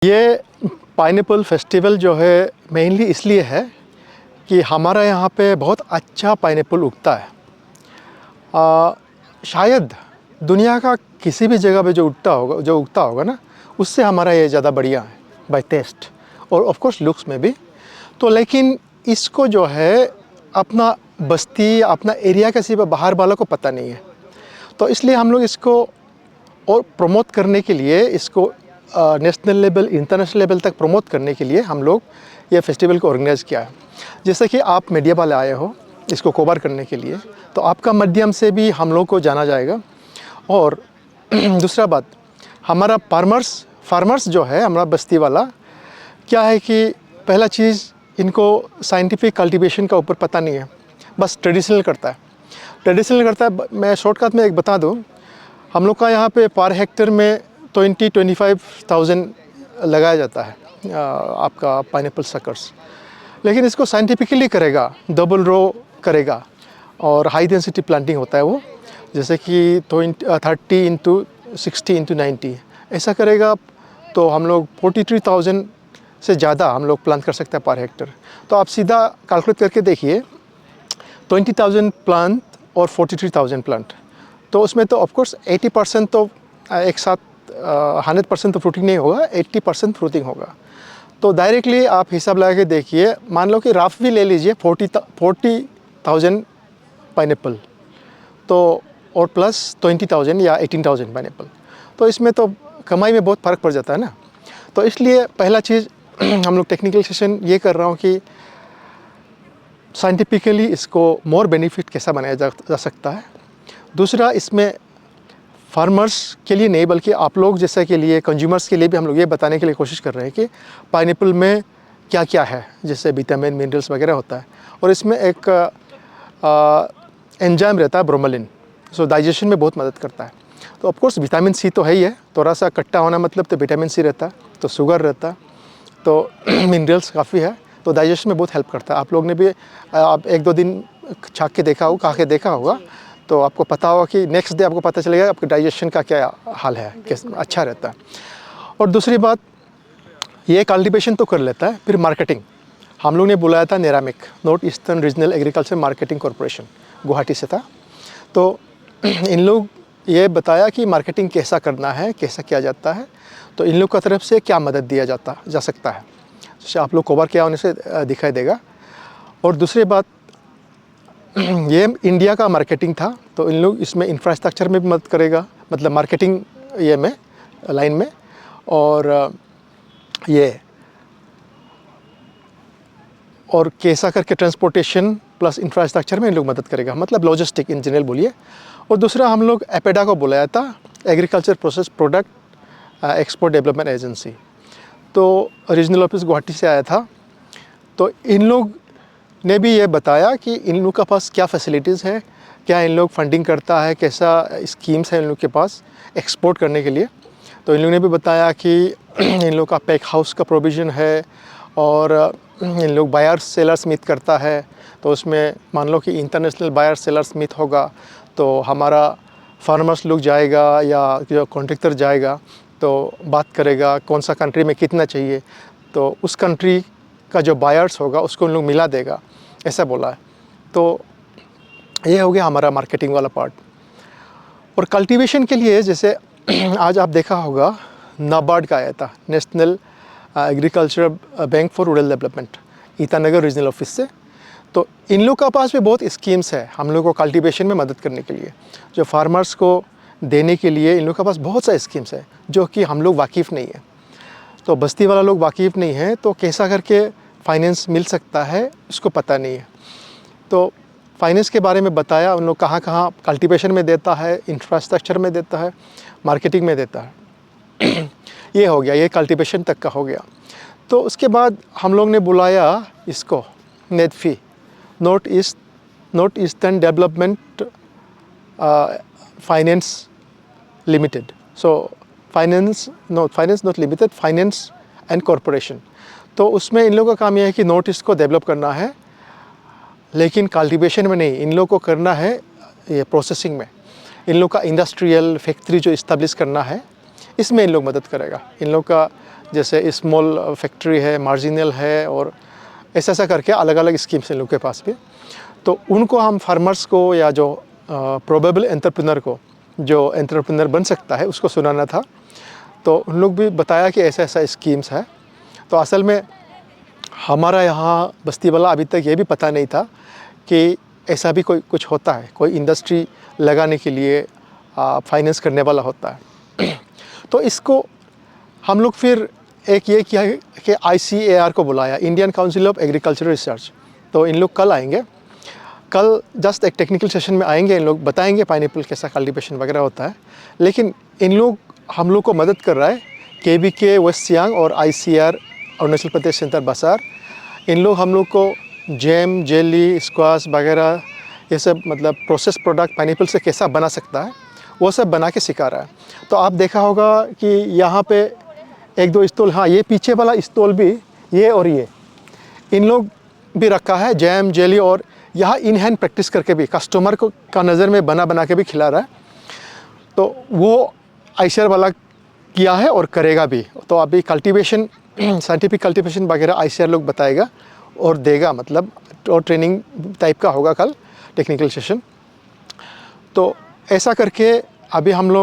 ये pineapple festival जो है मेनली इसलिए है कि हमारा यहाँ पे बहुत अच्छा पाइनएप्पल उगता है। शायद दुनिया का किसी भी जगह पे जो उगता होगा ना, उससे हमारा ये ज़्यादा बढ़िया है बाय टेस्ट और ऑफ कोर्स लुक्स में भी। तो लेकिन इसको जो है अपना बस्ती, अपना एरिया के सिवा बाहर वालों को पता नहीं है। तो इसलिए हम लोग इसको और प्रमोट करने के लिए, इसको नेशनल लेवल, इंटरनेशनल लेवल तक प्रमोट करने के लिए हम लोग ये फेस्टिवल को ऑर्गेनाइज़ किया है। जैसे कि आप मीडिया वाले आए हो इसको कवर करने के लिए, तो आपका माध्यम से भी हम लोग को जाना जाएगा। और दूसरा बात, हमारा फार्मर्स जो है हमारा बस्ती वाला, क्या है कि पहला चीज़ इनको साइंटिफिक कल्टीवेशन का ऊपर पता नहीं है, बस ट्रेडिशनल करता है। मैं शॉर्टकट में एक बता दूं, हम लोग का यहाँ पे पर हेक्टेयर में 25,000 लगाया जाता है आपका पाइनएप्पल सकर्स। लेकिन इसको साइंटिफिकली करेगा, डबल रो करेगा और हाई डेंसिटी प्लांटिंग होता है वो, जैसे कि 30 इंटू 60 इंटू 90 ऐसा करेगा तो हम लोग 43,000 से ज़्यादा हम लोग प्लांट कर सकते हैं पर हेक्टेयर। तो आप सीधा कैलकुलेट करके देखिए, 20,000 प्लांट और 43,000 प्लांट, तो उसमें तो ऑफकोर्स 80% तो एक साथ 100% तो फ्रूटिंग नहीं होगा, 80% फ्रूटिंग होगा। तो डायरेक्टली आप हिसाब लगा के देखिए, मान लो कि रफ भी ले लीजिए 40,000 पाइनएप्पल, तो और प्लस 20,000 या 18,000 पाइनएप्पल, तो इसमें तो कमाई में बहुत फ़र्क पड़ जाता है ना। तो इसलिए पहला चीज़ हम लोग टेक्निकल सेशन ये कर रहा हूँ कि साइंटिफिकली इसको मोर बेनिफिट कैसा बनाया जा सकता है। दूसरा, इसमें फार्मर्स के लिए नहीं बल्कि आप लोग जैसे के लिए, कंज्यूमर्स के लिए भी हम लोग ये बताने के लिए कोशिश कर रहे हैं कि पाइनएप्पल में क्या क्या है, जैसे विटामिन, मिनरल्स वगैरह होता है। और इसमें एक एंजाइम रहता है ब्रोमेलिन, सो डाइजेशन में बहुत मदद करता है। तो ऑफकोर्स विटामिन सी तो है ही है, थोड़ा सा खट्टा होना मतलब तो विटामिन सी रहता है, तो शुगर रहता है, तो मिनरल्स काफ़ी है, तो डाइजेशन में बहुत हेल्प करता है। आप लोग ने भी आप 1-2 दिन खा के देखा होगा, तो आपको पता होगा कि नेक्स्ट डे आपको पता चलेगा आपके डाइजेशन का क्या हाल है, कैसे अच्छा रहता है। और दूसरी बात, ये कल्टीवेशन तो कर लेता है, फिर मार्केटिंग हम लोग ने बुलाया था NERAMAC, north eastern regional agriculture marketing corporation, Guwahati से था। तो इन लोग ये बताया कि मार्केटिंग कैसा करना है, कैसा किया जाता है, तो इन लोग की तरफ से क्या मदद दिया जा सकता है, जैसे आप लोग कवर किया होने से दिखाई देगा। और दूसरी बात, ये इंडिया का मार्केटिंग था, तो इन लोग इसमें इंफ्रास्ट्रक्चर में भी मदद करेगा, मतलब मार्केटिंग ये में लाइन में, और कैसा करके ट्रांसपोर्टेशन प्लस इंफ्रास्ट्रक्चर में इन लोग मदद करेगा, मतलब लॉजिस्टिक इन जनरल बोलिए। और दूसरा, हम लोग एपेडा को बुलाया था, agriculture process product export development agency, तो रीजनल ऑफिस गुवाहाटी से आया था। तो इन लोग ने भी ये बताया कि इन लोग के पास क्या फैसिलिटीज़ है, क्या इन लोग फंडिंग करता है, कैसा स्कीम्स है इन लोग के पास एक्सपोर्ट करने के लिए। तो इन लोग ने भी बताया कि इन लोग का पैक हाउस का प्रोविज़न है, और इन लोग बायर सेलर समिट करता है, तो उसमें मान लो कि इंटरनेशनल बायर सेलर समिट होगा, तो हमारा फार्मर्स लोग जाएगा या जो कॉन्ट्रैक्टर जाएगा तो बात करेगा कौन सा कंट्री में कितना चाहिए, तो उस कंट्री का जो बायर्स होगा उसको उन लोग मिला देगा, ऐसा बोला है। तो ये हो गया हमारा मार्केटिंग वाला पार्ट। और कल्टीवेशन के लिए जैसे आज आप देखा होगा, नाबार्ड का आया था, national agriculture bank for rural development, Itanagar regional office से। तो इन लोग का पास भी बहुत स्कीम्स है हम लोग को कल्टीवेशन में मदद करने के लिए, जो फार्मर्स को देने के लिए इन लोग के पास बहुत सारे स्कीम्स है जो कि हम लोग वाकिफ़ नहीं है। तो बस्ती वाला लोग वाकिफ़ नहीं है, तो कैसा करके फाइनेंस मिल सकता है इसको पता नहीं है। तो फाइनेंस के बारे में बताया, उन लोग कहाँ कहाँ कल्टीवेशन में देता है, इंफ्रास्ट्रक्चर में देता है, मार्केटिंग में देता है। ये हो गया, ये कल्टीवेशन तक का हो गया। तो उसके बाद हम लोग ने बुलाया इसको NEDFi, north eastern development finance limited, so finance not limited, finance and corporation. तो उसमें इन लोगों का काम यह है कि नॉर्थ ईस्ट को डेवलप करना है, लेकिन कल्टीवेशन में नहीं, इन लोगों को करना है ये प्रोसेसिंग में। इन लोग का इंडस्ट्रियल फैक्ट्री जो इस्टेब्लिश करना है, इसमें इन लोग मदद करेगा। इन लोग का जैसे स्मॉल फैक्ट्री है, मार्जिनल है, और ऐसा करके अलग अलग स्कीम्स इन लोग के पास भी। तो उनको हम फार्मर्स को या जो प्रोबेबल एंटरप्रेन्योर को, जो एंटरप्रेन्योर बन सकता है, उसको सुनाना था। तो उन लोग भी बताया कि ऐसा ऐसा स्कीम्स है। तो असल में हमारा यहाँ बस्ती वाला अभी तक ये भी पता नहीं था कि ऐसा भी कोई कुछ होता है, कोई इंडस्ट्री लगाने के लिए फाइनेंस करने वाला होता है। तो इसको हम लोग फिर एक ये किया कि ICAR को बुलाया, Indian council of agricultural research. तो इन लोग कल आएंगे, कल जस्ट एक टेक्निकल सेशन में आएंगे। इन लोग बताएंगे पाइनएप्पल कैसा कल्टीवेशन वगैरह होता है। लेकिन इन लोग हम लोग को मदद कर रहा है KVK वेस्ट सियांग और ICAR अरुणाचल प्रदेश सेंटर बसार। इन लोग हम लोग को जैम, जेली, स्क्वाश वगैरह ये सब मतलब प्रोसेस प्रोडक्ट पाइनएप्पल से कैसा बना सकता है, वो सब बना के सिखा रहा है। तो आप देखा होगा कि यहाँ पे एक दो स्टॉल, हाँ ये पीछे वाला स्टॉल भी, ये और ये इन लोग भी रखा है जैम, जेली, और यहाँ इन हैंड प्रैक्टिस करके भी कस्टमर को का नज़र में बना के भी खिला रहा है। तो वो ICAR वाला किया है और करेगा भी। तो अभी कल्टीवेशन, साइंटिफिक कल्टीवेशन वगैरह ICAR लोग बताएगा और देगा, मतलब और ट्रेनिंग टाइप का होगा कल टेक्निकल सेशन। तो ऐसा करके अभी हम लोग